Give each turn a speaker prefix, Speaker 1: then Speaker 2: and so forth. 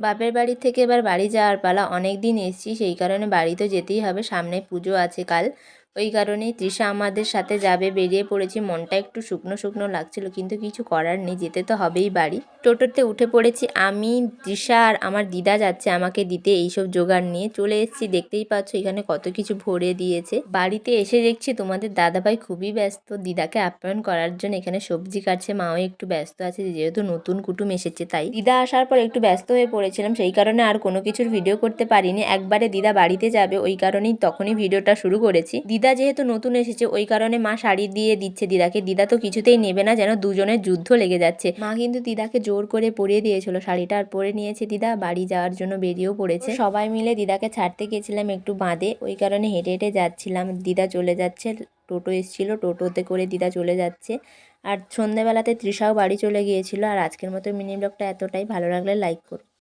Speaker 1: বাপের বাড়ি থেকে এবার বাড়ি যাওয়ার পালা। অনেক দিন এসেছি, সেই কারণে বাড়ি তো যেতেই হবে, সামনে পুজো আছে কাল। ওই কারণেই তৃষা আমাদের সাথে যাবে, বেরিয়ে পড়েছি। মনটা একটু শুকনো শুকনো লাগছিল, কিন্তু কিছু করার নেই, যেতে তো হবেই বাড়ি। টোটোতে উঠে পড়েছি আমি, তৃষা আর আমার দিদা যাচ্ছে আমাকে দিতে এইসব জোগাড় নিয়ে। চলে এসেছি, দেখতেই পাচ্ছ এখানে কত কিছু ভরে দিয়েছে। বাড়িতে এসে দেখছি তোমাদের দাদাভাই খুবই ব্যস্ত দিদাকে আপ্যায়ন করার জন্য, এখানে সবজি কাটছে। মাও একটু ব্যস্ত আছে, যেহেতু নতুন কুটুম এসেছে তাই। দিদা আসার পর একটু ব্যস্ত হয়ে পড়েছিলাম, সেই কারণে আর কোনো কিছুর ভিডিও করতে পারিনি। একবারে দিদা বাড়িতে যাবে, ওই কারণেই তখনই ভিডিওটা শুরু করেছি। দিদা যেহেতু নতুন এসেছে, ওই কারণে মা শাড়ি দিয়ে দিচ্ছে দিদাকে। দিদা তো কিছুতেই নেবে না, যেন দুজনের যুদ্ধ লেগে যাচ্ছে। মা কিন্তু দিদাকে জোর করে পরিয়ে দিয়েছিল শাড়িটা, আর পরে নিয়েছে দিদা। বাড়ি যাওয়ার জন্য বেরিয়েও পড়েছে। সবাই মিলে দিদাকে ছাড়তে গেছিলাম একটু বাঁধে, ওই কারণে হেঁটে হেঁটে যাচ্ছিলাম। দিদা চলে যাচ্ছে, টোটো এসেছিল, টোটোতে করে দিদা চলে যাচ্ছে। আর সন্ধ্যেবেলাতে তৃষাও বাড়ি চলে গিয়েছিল। আর আজকের মতো মিনি ব্লগটা এতটাই। ভালো লাগলে লাইক করো।